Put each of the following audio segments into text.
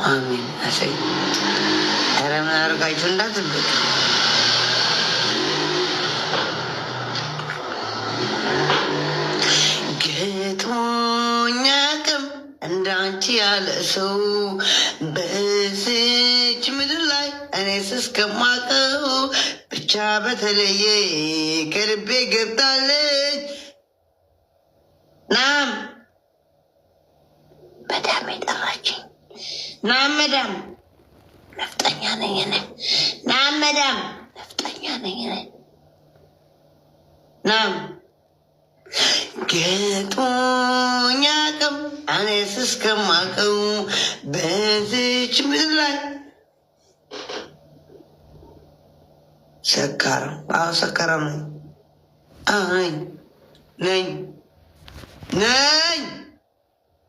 አሜን። አሰይ ኧረ ምን አድርጋችሁ እንዳትሉት ገጥሞኝ አያውቅም እንዳንቺ ያለ ሰው በዚች ምድር ላይ እኔስ እስከማውቀው ብቻ በተለየ ከልቤ ገብታለች። ናም መዳም የጠራችኝ ናም መዳም ነፍጠኛ ነኝ እኔ ናም መዳም ነፍጠኛ ነኝ እኔ ናም ገጥሞኝ አያውቅም እኔስ እስከማውቀው በዚች ምድር ላይ ሰካራም ሰካራም ነኝ ነኝ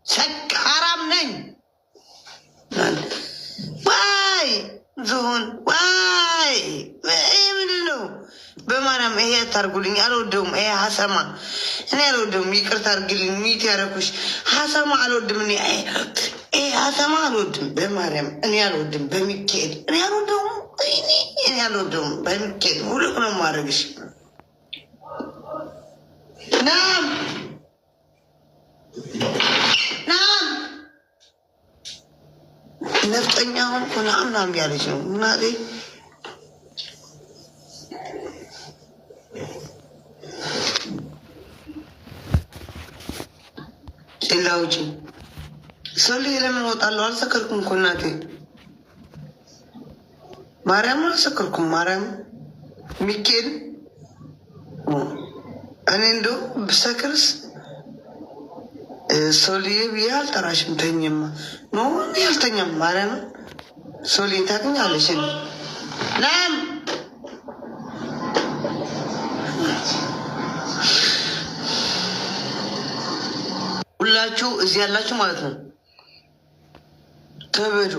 ሰካራም ነኝ። ዋይ ዝሆን ዋይ ምንድን ነው? በማርያም ይሄ አታርጉልኝ፣ አልወደውም። ይሄ ሀሰማ እኔ አልወደውም። ይቅርታ አድርግልኝ። ሚት ያደረኩሽ ሀሰማ አልወድም። ይሄ ሀሰማ አልወድም። በማርያም እኔ አልወድም። በሚካኤል እኔ አልወደውም። እኔ አልወደውም። በሚካኤል ሁሉም ነው ማድረግሽ። ናም ናም ነፍጠኛ ሆንኩ ናም ያለች ነው እናቴ። ሌላ ውጪ ሰው ለምን እወጣለሁ? አልሰከርኩም እኮ እናቴ ማርያም አልሰከርኩም። ማርያም ሚካኤል እኔ እንደው ብሰክርስ ሶልዬ ብዬ አልጠራሽም። ተኝማ ኖ እኔ አልተኛም። ማርያም ሶልዬ ታገኛለሽ። ናም ሁላችሁ እዚህ ያላችሁ ማለት ነው ተበዱ።